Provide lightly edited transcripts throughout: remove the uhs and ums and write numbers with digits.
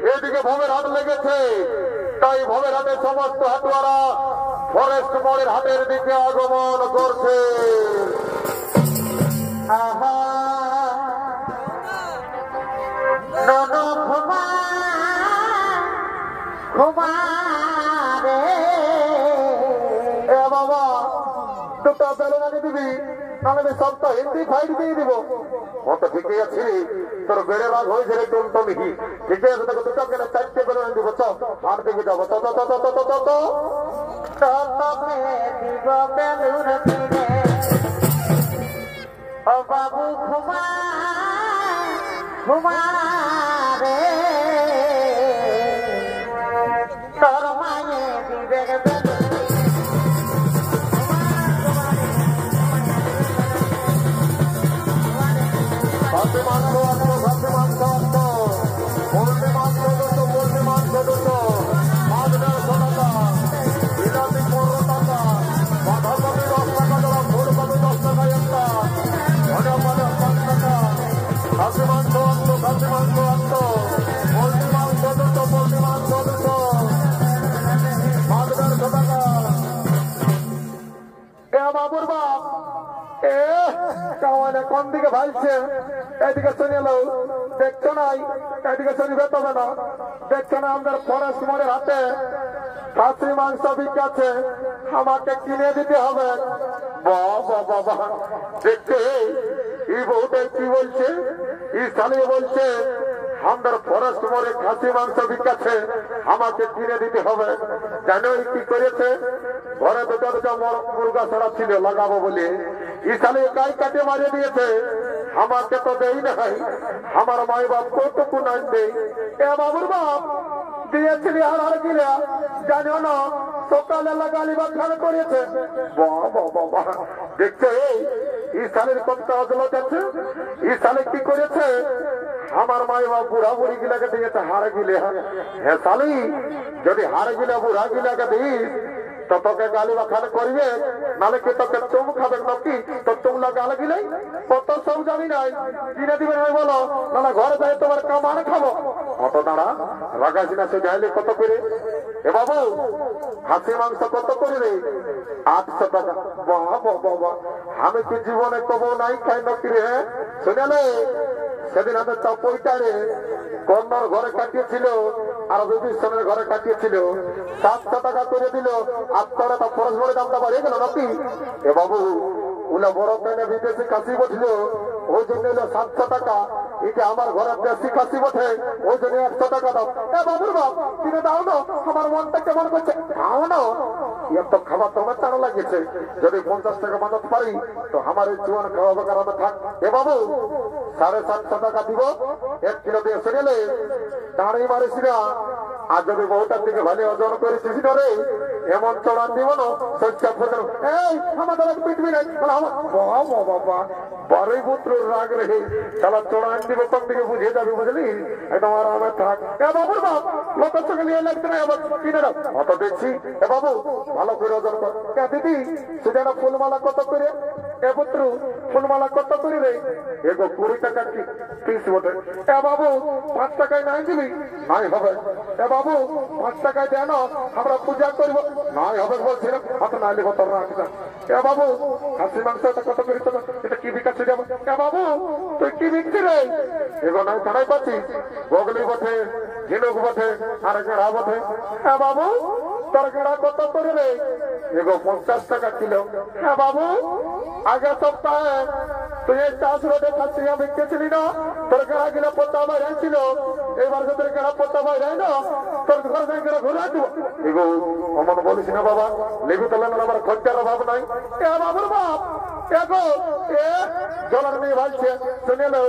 এদিকে ভবের হাট লেগেছে, তাই ভবের হাটে সমস্ত হাটুয়ারা ফরেস্ট মোড়ের হাটের দিকে আগমন করছে। বাবা দুটো বেলুন আনি দিবি, নাহলে সব তো হিন্দি ফাইট দিয়ে দিব। ও তো ঠিকই আছে, তোর বেড়ে রাগ হয়েছে রে টুনটুনি। ঠিক আছে, তোকে দুটো কেন 4টে বেলুন দিব। চ আর দিকে যাবো। তো ও বাবু ঘুমা ঘুমা রে তোর মায়ে দিবে বাবুর বাপ কোন দিকে ভাইছে, এদিকে শুনে লো। দেখছো নাই, এদিকে শুনবে তবে না। দেখছো না আমাদের ফরেস্ট মোড়ের হাতে খাসি মাংস বিকাছে, আমাকে কিনে দিতে হবে। বাবা দেখতে এই বউটা কি বলছে, এই সালিয়ে বলছে আমাদের ফরেস্ট মোড়ে খাসি মাংস বিকাছে, আমাকে কিনে দিতে হবে। জানো কি করেছে, ঘরে দুটো মুরগা ছাড়া ছিল লাগাবো বলে, এই সালিয়ে গাই কাটে মারিয়ে দিয়েছে। আমাকে তো দেই নাই, আমার মাই বাপ কতটুকু নাই দেই। এ বাবুর বাপ দিয়েছিলি আর কিনা জানো না, সকালে লাগালি বা খান করেছে। বাবা দেখছে এই সালের কতটা অজলত আছে। এই সালে কি করেছে, আমার মাই বাপ বুড়া বুড়ি গিলাকে দিয়েছে হার গিলে। হ্যাঁ সালি, যদি হার গিলা বুড়া গিলাকে দিস তো তোকে গালি বাখান করবে, নালে কি তোকে চুম খাবে নাকি? তো তোমরা গাল গিলাই কত সব জানি নাই, কিনে দিবেন বলো, নাহলে ঘরে যাই তোমার কামান খাবো। অত দাঁড়া রাগাছি না, সে গাইলে কত করে? এ বাবু খাসি মাংস কত করে রে? 800 টাকা। বাবা আমি কি জীবনে কবো নাই খাই নাকি রে? শুনেলে সেদিন আমি চপইটারে কন্যার ঘরে কাটিয়েছিল আর বিভীষণের ঘরে কাটিয়েছিল, 700 টাকা করে দিল। আর তোরা তো ফরজ ভরে দামটা বাড়িয়ে গেল নাকি? এ বাবু ওলা বড় কেনে বিদেশি কাশি বসল, ওই জন্য এলো 700 টাকা। এটা আমার ঘরে দেশি কাশি বসে, ওই জন্য 100 টাকা দাও। এ বাবুর বাপ কিনে দাও না, আমার মনটা কেমন করছে। খাও না, এত খাবার তোমার টানা লাগিয়েছে। যদি 50 টাকা বাঁচাতে পারি তো আমার এই জোয়ান খাওয়াবো কারণে থাক। এ বাবু 750 টাকা দিব, 1 কিলো দিয়ে এসে গেলে দাঁড়িয়ে মারিস না। আর যদি বহুটার দিকে ভালো ওজন করেছিস রে, এমন চড়ান দিব না সচ্চা ফোটানো। এই আমাদের পিটবি নাই বাবা, বারোই পুত্র রাগ রেখে তাহলে চড়ান দিব, কোন দিকে বুঝে যাবি বুঝলি, একদম আরামে থাক। এ বাবুর বাপ লোকের চোখে নিয়ে লাগছে না, এবার কিনে দাও। অত দেখছি। এ বাবু ভালো করে ওজন কর। দিদি সেটা ফুলমালা কত করে? এ পুত্র ফুলমালা কত করে রে? এগো 20 টাকা কি পিস বটে। এ বাবু 5 টাকায় নাই দিবি? নাই হবে। এ বাবু 5 টাকায় দেন, আমরা পূজা করব। নাই হবে বলছিলাম, হাত না লিখো তোর রাখা। এ বাবু খাসি মাংসটা কত করে? এটা কি বিকাচ্ছে যাবো? এ বাবু তুই কি বিকছি রে? এগো নাই জানাই পাচ্ছি, বগলি বটে, ঝিনুক বটে, আর গেড়া বটে। এ বাবু তোর গেড়া কত করে রে? এগো 50 টাকা কিলো। হ্যাঁ বাবু আগের সপ্তাহে তুই এই 4 রোডে খাচ্ছি বিকেছিলি না, তোর গেড়া গিলা পোতা বাইরে ছিল। এবার তোর গেড়া পোতা বাইরে না, তোর ঘর থেকে গেড়া ঘুরে আসবো। এগো অমন বলিস না বাবা, লেবু তোলা আমার খরচার অভাব নাই। এ বাবুর বাপ এগো এ জলের মেয়ে ভাইছে, শুনে লো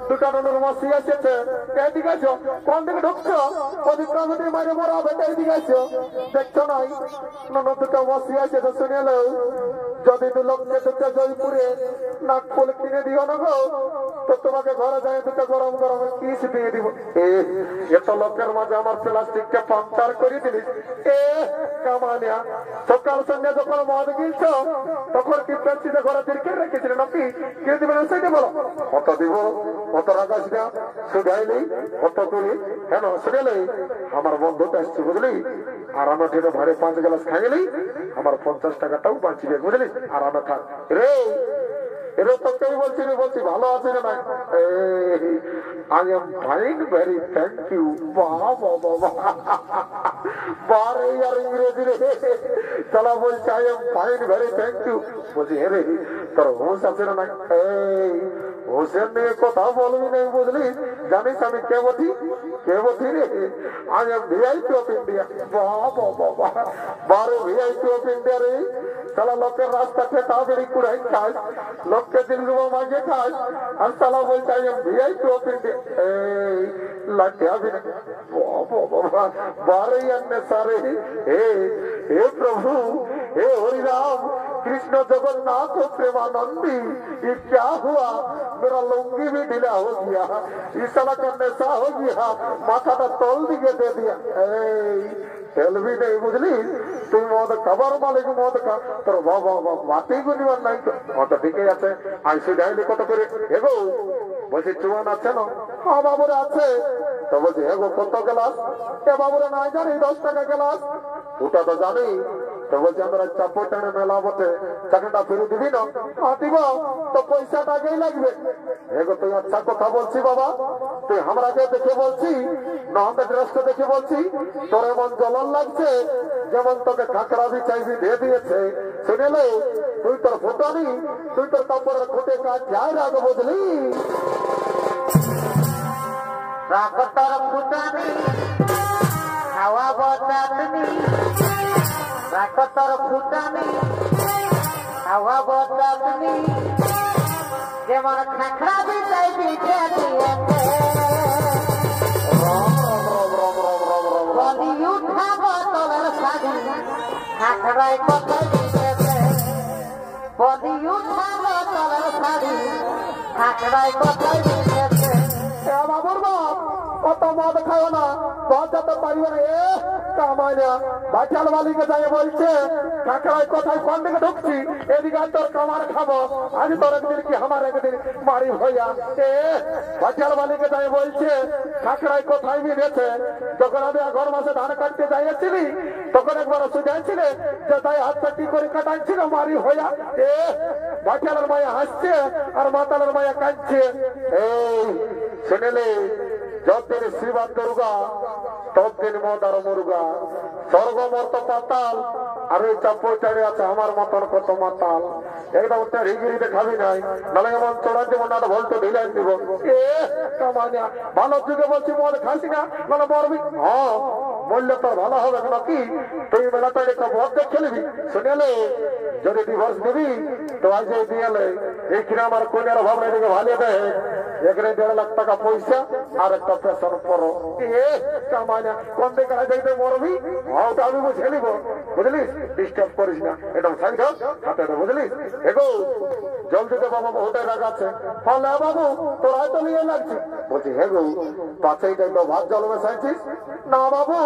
দুটা নুনুর মাসি এসেছে। এদিকে আছো, কোন দিকে ঢুকছো? ওদিক কমিটি মারে মরা বেটা, এদিকে আছো। দেখছো নাই নুনু দুটো মাসি এসেছে, শুনে লো যদি দু লোককে দুটো জয়পুরে নাকফুল কিনে দিও না গো, তো তোমাকে ঘরে যায় দুটো গরম গরম কিস দিয়ে দিব। এত লোকের মাঝে আমার প্লাস্টিকটা পাংচার করে দিলিস। কামানিয়া, সকাল সন্ধ্যা যখন মদ গিলছ তখন কি প্লাস্টিকে ঘরে দিকে রেখেছিল নাকি? কিনে দিবে সেইটা বলো। কত দিব, কত রাখাস না, শুধাইলি কত করি কেন শুনেলে আমার বন্ধুটা আসছে বুঝলি, আর আমার ঠেকে ভারে 5 গ্লাস খাইলি আমার 50 টাকাটাও বাঁচিবে বুঝলি। আর আমার থাক রে, এরা তোকেই বলছি রে, বলছি ভালো আছে না? I am fine, very thank you. বারে আর ইংরেজি রে চলা বলছে I am fine, very thank you. বলছি হে রে তোর হোস আছে না? এই হোসেন নিয়ে কথা বলবি নাই বুঝলি, জানিস আমি কে বটি? কে বটি রে? I am VIP of India. বারে ভিআইপি অফ ইন্ডিয়া রে। সালা লোকের রাস্তা খেতা বেড়ি কুড়াই খাস, লোককে দিলরুমা মাঝে খাস, আর সালা বলছে I M VIP of India. এই লাঠি হবে না बारे अन्य सारे। हे प्रभु, हे हरिराम कृष्ण जगन्नाथ प्रेमानंदी, ये क्या हुआ? मेरा लुंगी भी ढीला हो गया, इस साला का नशा हो गया, माथा का तोल दिए दे दिया। तेल भी नहीं बुझली, तुम मद खबर मालिक मद खा তোর বাবা মাটি গুনিবার নাই তো। অত ঠিকই আছে, আইসি ডাইলি কত করে এগো? বলছি চুয়ান আছে না? হ্যাঁ বাবুরা আছে। তো বলছি এগো কত গ্লাস? এ বাবুরা নাই জানি 10 টাকা গ্লাস। ওটা তো জানি। তো বলছি আমরা চাপটানে মেলা বটে, চাকরিটা ফিরে দিবি না? হ্যাঁ দিব, তো পয়সাটা আগেই লাগবে। এগো তুই আচ্ছা কথা বলছি বাবা, তুই আমরাকে দেখে বলছি না আমাদের ড্রেসটা দেখে বলছি? তোর এমন জ্বলন লাগছে যেমন তোকে কাঁকড়া বি চাইবি দিয়ে দিয়েছে। শুনেলে তুই তোর ফুটানি, তুই তোর কাপড়ের খুঁটে কাজ যাই রাখ বুঝলি। রাখ তোর ফুটানি, হাওয়া বতাতনি, রাখ তোর ফুটানি, হাওয়া বতাতনি, যেমন খাখরা বি চাইবি দিয়ে দিয়েছে। বলি উঠাব তোর শাড়ি, খাখরায় কোথায় দিয়েছে? বলি উঠাব তোর শাড়ি, খাখরায় কোথায় দিয়েছে? বাবুর বাপ কত মদ খাও না, বাঁচাতে পারবে না। কামাইনা বাচাল মালিকে যাই বলছে কাঁকড়ায় কোথায় কোন দিকে ঢুকছি, এদিকে তোর কামার খাবো, আজ তোর একদিন কি আমার একদিন মারি হইয়া। বাচাল মালিকে যাই বলছে কাঁকড়ায় কোথায় মিলেছে। যখন আমি ঘর মাসে ধান কাটতে যাইছিলি তখন একবার সুজাইছিলে যে তাই হাতটা কি করে কাটাচ্ছিল মারি হইয়া। বাচালের মায়া হাসছে আর মাতালের মায়া কাঁদছে। এই শুনেলে যতদিন শিবা দুর্গা ততদিন মদার মুরগা, স্বর্গ মর্ত পাতাল, আর ওই চাপড় চাড়ে আছে আমার মতন কত মাতাল। একদম রিগিরিতে খাবি নাই, নাহলে এমন চড়ান দিব না ভলতে ঢিলাই দিব। ভালো যুগে বলছি মদ খাসি না, মানে মরবি। হ্যাঁ বললে তোর ভালো হবে নাকি? তুই বেলাটা একটা বদ দেখে নিবি। শুনেলে যদি ডিভোর্স দিবি তো আজ দিয়ালে এই কিনা আমার কন্যার ভাবনা এদিকে ভালিয়ে দেয়, এখানে 1.5 লাখ টাকা পয়সা আর একটা পেশন পড়ো। কামাইনা কোন দিকে যাইতে মরবি, ওটা আমি বুঝে নিব বুঝলিস। ডিস্টার্ব করিস না, একদম সাইড হাতে বুঝলিস। এগো জলদিতে বাবা হোটেল রাখাচ্ছে। ফলে বাবু তোর হয়তো নিয়ে লাগছি। বলছি হেগো পাঁচেই তো ভাত জল মেশাইছিস না বাবু?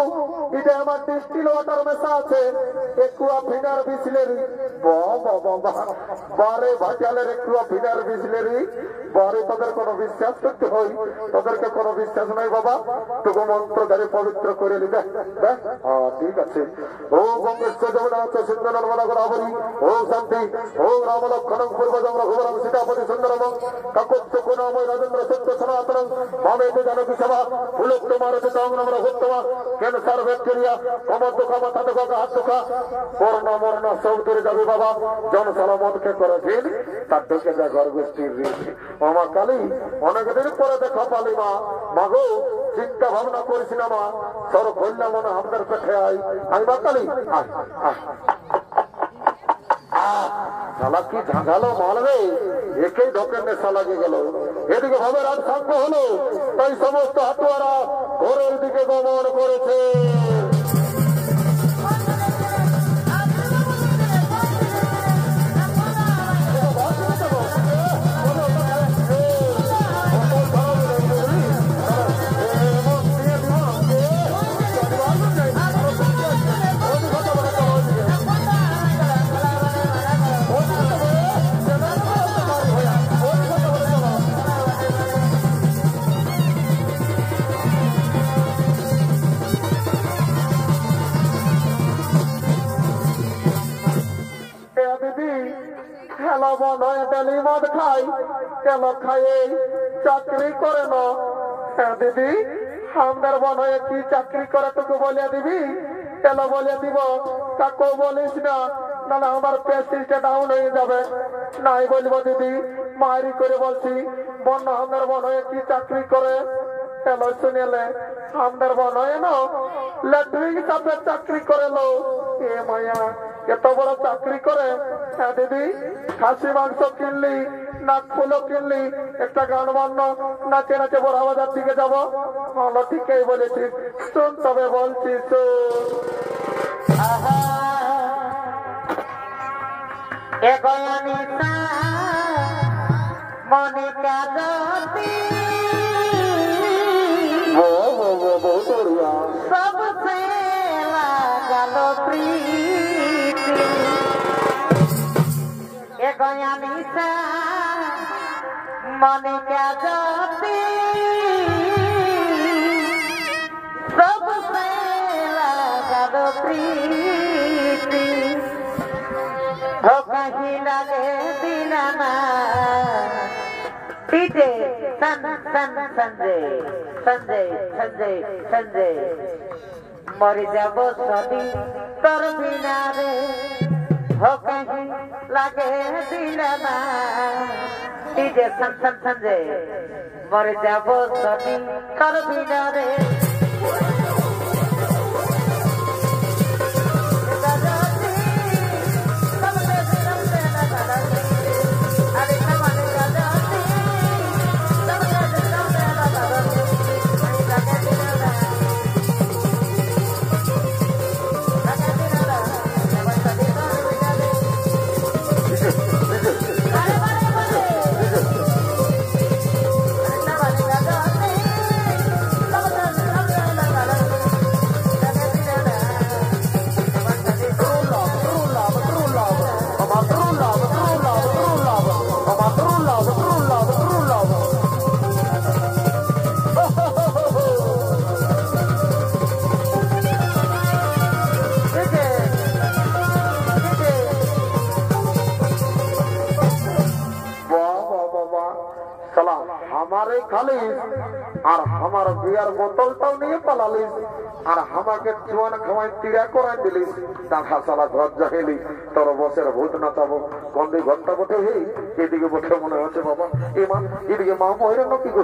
এটা আমার ডিস্টিল ওয়াটার মেশা আছে, একুয়া ফিনার বিসলেরি। বারে ভাটিয়ালের একুয়া ফিনার বিসলেরি। বারে তোদের কোনো বিশ্বাস করতে হয়? তোদেরকে কোনো বিশ্বাস নাই বাবা, তোকে মন্ত্র ধরে পবিত্র করে নিবে। হ্যাঁ ঠিক আছে। ও গঙ্গেশ্বর জগন্নাথ সিন্ধু নর্মদা গোদাবরী, ও শান্তি, ও রাম লক্ষণ পূর্ব জন্ম ঘুমরাম সীতাপতি সুন্দরম কাকত্য কোনাময় রাজেন্দ্র সত্য সনাতন মামেতে জানকী সভা ফুলোক্ত মারতে সংগ্রামরা হত্যমা ক্যান্সার ব্যাকটেরিয়া কমর দুঃখা মাথা দুঃখা হাত দুঃখা করোনা মরনা সব দূরে যাবে বাবা। জনসালা মদকে করে ফেল তার ঢুকে যায় ঘর গোষ্ঠীর ঋণ। আমার কালী অনেকদিন পরে দেখা পালি মা। মাগো চিন্তা ভাবনা করিস না মা, সর কল্যাণ মনে আমাদের পেটে আয়। আমি মা কালী শালা কি ঝাঁঝালো মারবে, একেই ঢোকের নেশা লাগে গেল। এদিকে ভাবে রাত সাঙ্গ হলো, তাই সমস্ত হাতুয়ারা ঘরের দিকে গমন করেছে। কেন মনে হয় ডেলি মদ খাই কেন খাই চাকরি করে না দিদি আমাদের মনে হয় কি চাকরি করে তোকে বলে দিবি কেন বলে দিব কাকু বলিস না নাহলে আমার প্রেস্টিজটা ডাউন হয়ে যাবে নাই বলবো দিদি মারি করে বলছি বন্য আমাদের মনে হয় কি চাকরি করে কেন শুনেলে আমাদের মনে হয় না ল্যাট্রিন সাপের চাকরি করে লো এ মায়া এত বড় চাকরি করে হ্যাঁ দিদি খাসি মাংস কিনলি নাক ফুলও কিনলি একটা গান বান্ন নাচে নাচে বড় বাজার দিকে যাবো ভালো ঠিকই বলেছিস শোন তবে বলছি মনিকা জ্যোতি सबसे लागल प्रीति निशा मनिका ज्योति सबसे लागल प्रीति हो कहीं लगे दीनाना डीजे संजय मरी যাব सदी तोर बिना रे हो कहीं लगे दिलना डीजे संजय मरी যাব सदी तोर बिना रे हमारे खालिस और हमार बियर बोतलटाও নিয়ে পালালিস আর আমাকে জোয়ান খাওয়াই তিড়া করে দিলিস দেখা শালা ঘর যাইলি তোর বসের ভূত নাচাবো কোনদি ঘন্টা বটে হে এদিকে বটে মনে হচ্ছে বাবা ইমান এদিকে মা মহিলা নাকি গো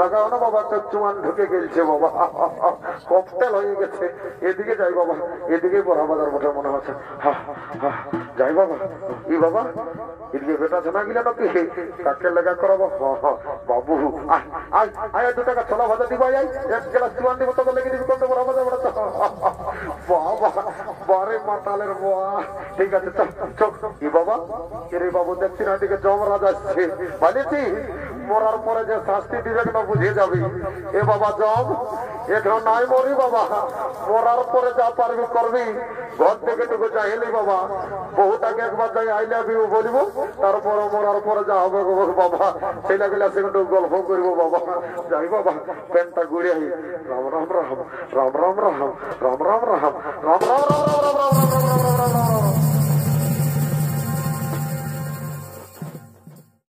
লাগাও না বাবা তো জোয়ান ঢুকে গেলছে বাবা ককটেল হয়ে গেছে এদিকে যাই বাবা এদিকে বড় বাজার বটে মনে হচ্ছে যাই বাবা ই বাবা এদিকে বেটা জানা গিলা নাকি কাকে লাগা করব বাবু আয় আয় আয় 2 টাকা ছোলা ভাজা দিবা আয় এক গ্লাস জোয়ান দিব তো লেগে দিবি কোন বড় বাজার বড় বাবা বারে মাতালের বাবা ঠিক আছে চল ই বাবা এরে বাবু দেখছি না দিকে যমরাজ আসছে বলেছি মরার পরে যে শাস্তি দিবে না বুঝে যাবি এ বাবা জম এখন নাই মরি বাবা মরার পরে যা পারবি করবি ঘর থেকে টুকু যাইলি বাবা বহুটাকে একবার যাই আই লাভ ইউ বলবো তারপর মরার পরে যা হবে বাবা ছেলে গেলে সেখানে গল্প করবো বাবা যাই বাবা প্যান্টটা ঘুরে আই রাম রাম রাম রাম রাম রাম রাম রাম রাম রাম রাম রাম রাম রাম রাম রাম